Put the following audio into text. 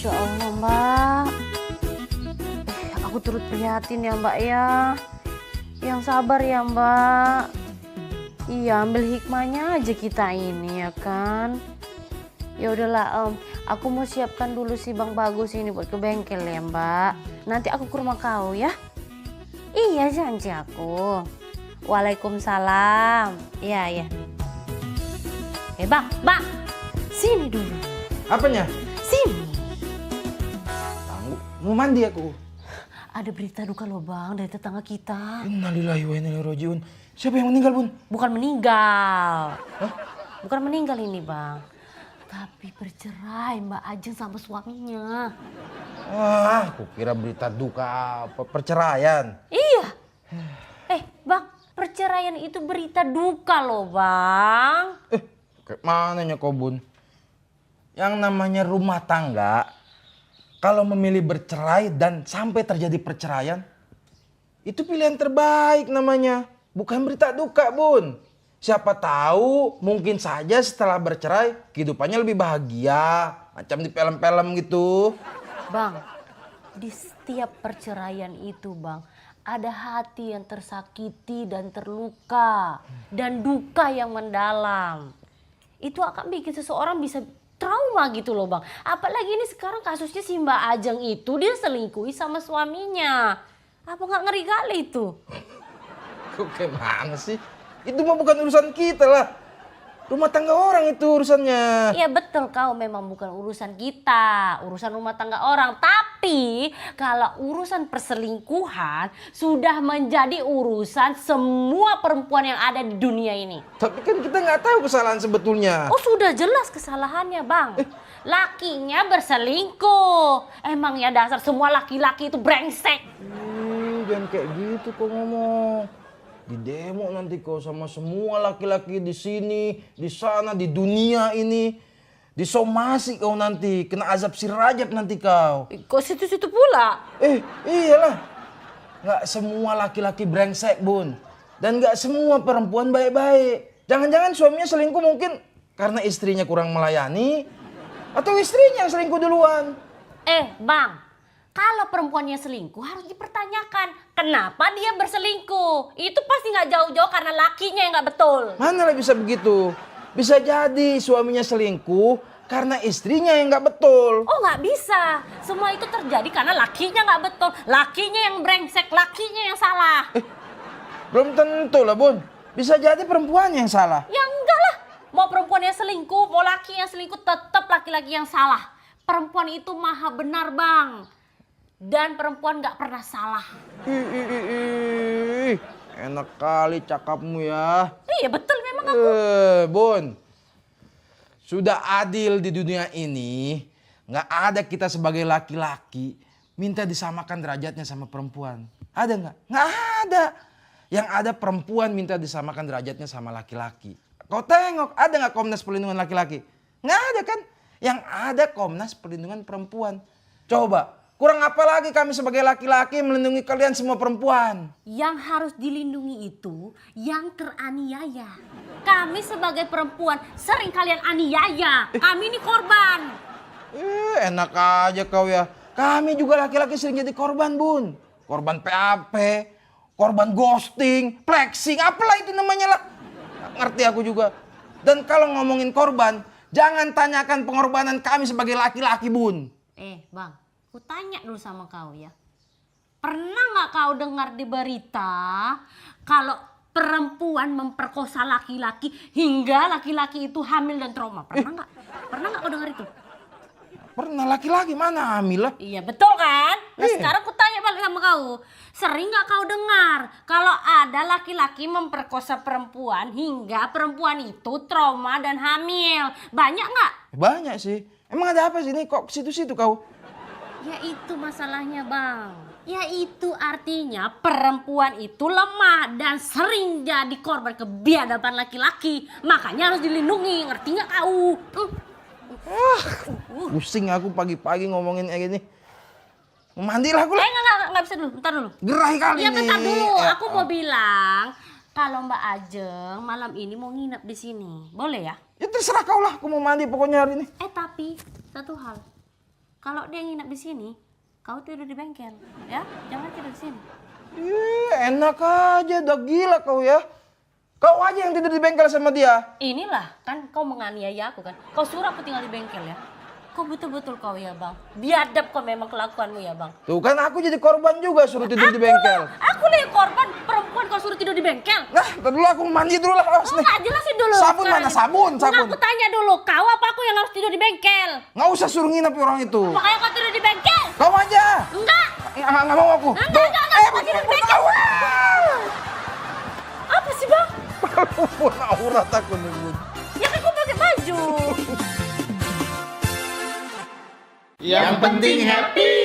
Masya Allah Mbak. Aku turut prihatin ya Mbak ya. Yang sabar ya Mbak. Iya, ambil hikmahnya aja kita ini ya kan. Ya udahlah aku mau siapkan dulu si Bang Bagus ini buat ke bengkel ya Mbak. Nanti aku ke rumah kau ya. Iya janji aku. Waalaikumsalam. Iya. Bang, sini dulu. Apanya? Sini. Tangguh, mau mandi aku. Ada berita duka loh Bang dari tetangga kita. Innalillahi wa inna ilaihi rajiun. Siapa yang meninggal, Bun? Bukan meninggal. Hah? Bukan meninggal ini Bang. Tapi bercerai Mbak Ajeng sama suaminya. Wah, aku kira berita duka apa perceraian. Iya. Bang, perceraian itu berita duka loh Bang. Kayak mananya kau, Bun? Yang namanya rumah tangga, kalau memilih bercerai dan sampai terjadi perceraian, itu pilihan terbaik namanya. Bukan berita duka, Bun. Siapa tahu mungkin saja setelah bercerai kehidupannya lebih bahagia. Macam di film-film gitu. Bang, di setiap perceraian itu Bang, ada hati yang tersakiti dan terluka. Dan duka yang mendalam. Itu akan bikin seseorang bisa trauma gitu loh Bang. Apalagi ini sekarang kasusnya si Mbak Ajeng itu dia selingkuhi sama suaminya. Apa nggak ngeri kali itu? Kok kayak mana sih? Itu mah bukan urusan kita lah. Rumah tangga orang itu urusannya. Iya betul kau memang bukan urusan kita. Urusan rumah tangga orang. Tapi kalau urusan perselingkuhan sudah menjadi urusan semua perempuan yang ada di dunia ini. Tapi kan kita nggak tahu kesalahan sebetulnya. Oh sudah jelas kesalahannya Bang. Lakinya berselingkuh. Emang ya dasar semua laki-laki itu brengsek. Jangan kayak gitu kok ngomong. Di demo nanti kau sama semua laki-laki di sini, di sana, di dunia ini. Disomasi kau nanti, kena azab si Rajab nanti kau. Kok situ-situ pula? Iyalah. Nggak semua laki-laki brengsek, Bun. Dan nggak semua perempuan baik-baik. Jangan-jangan suaminya selingkuh mungkin karena istrinya kurang melayani. Atau istrinya yang selingkuh duluan. Bang. Kalau perempuannya selingkuh harus dipertanyakan kenapa dia berselingkuh. Itu pasti nggak jauh-jauh karena lakinya yang nggak betul. Mana lah bisa begitu? Bisa jadi suaminya selingkuh karena istrinya yang nggak betul. Oh nggak bisa. Semua itu terjadi karena lakinya nggak betul. Lakinya yang brengsek, lakinya yang salah. Belum tentu lah, Bun. Bisa jadi perempuan yang salah. Ya enggak lah. Mau perempuan yang selingkuh, mau laki yang selingkuh, tetap laki-laki yang salah. Perempuan itu maha benar, Bang. Dan perempuan gak pernah salah. Enak kali cakapmu ya. Iya betul memang aku. Bun, sudah adil di dunia ini. Nggak ada kita sebagai laki-laki minta disamakan derajatnya sama perempuan. Ada nggak? Nggak ada. Yang ada perempuan minta disamakan derajatnya sama laki-laki. Kau tengok, ada nggak Komnas Perlindungan Laki-laki? Nggak ada kan? Yang ada Komnas Perlindungan Perempuan. Coba. Kurang apa lagi kami sebagai laki-laki melindungi kalian semua perempuan? Yang harus dilindungi itu yang teraniaya. Kami sebagai perempuan sering kalian aniaya. Kami ini korban. Enak aja kau ya. Kami juga laki-laki sering jadi korban, Bun. Korban PAP, korban ghosting, flexing, apalah itu namanya lah. Nggak ngerti aku juga. Dan kalau ngomongin korban, jangan tanyakan pengorbanan kami sebagai laki-laki, Bun. Bang. Aku tanya dulu sama kau ya. Pernah nggak kau dengar di berita kalau perempuan memperkosa laki-laki hingga laki-laki itu hamil dan trauma? Pernah nggak? Pernah nggak kau dengar itu? Pernah, laki-laki mana hamil lah? Iya betul kan? Nah sekarang aku tanya balik sama kau. Sering nggak kau dengar kalau ada laki-laki memperkosa perempuan hingga perempuan itu trauma dan hamil? Banyak nggak? Banyak sih. Emang ada apa sih ini kok situ-situ kau? Ya itu masalahnya Bang. Ya itu artinya perempuan itu lemah dan sering jadi korban kebiadaban laki-laki. Makanya harus dilindungi, ngerti nggak kau? Pusing aku pagi-pagi ngomongin kayak gini. Mandilah aku lah. Nggak bisa dulu, bentar dulu. Gerah kali Ya nih. bentar dulu, aku mau bilang kalau Mbak Ajeng malam ini mau nginep di sini, boleh ya? Ya terserah kau lah, aku mau mandi pokoknya hari ini. Tapi satu hal, Kalau dia nginap di sini, kau tidur di bengkel, ya? Jangan tidur di sini. Enak aja, udah gila kau ya. Kau aja yang tidur di bengkel sama dia. Inilah, kan kau menganiaya aku kan. Kau suruh aku tinggal di bengkel ya. Kau betul-betul kau ya bang. Biadab kau memang kelakuanmu ya bang. Tuh kan aku jadi korban juga suruh tidur di bengkel. Aku nih korban perempuan kau suruh tidur di bengkel. Nah, ntar dulu aku mandi dulu lah. Awas nih. Enggak, jelasin dulu. Sabun mana? Sabun. Aku tanya dulu, kau apa aku yang harus tidur di bengkel? Nggak usah suruh nginep orang itu. Makanya kau tidur di bengkel. Kau aja. Enggak. Nggak mau aku. Enggak, kau tidur di bengkel. Apa sih bang? Pun aurat aku nih, Bun. Ya kan kau pakai baju. Yang penting happy.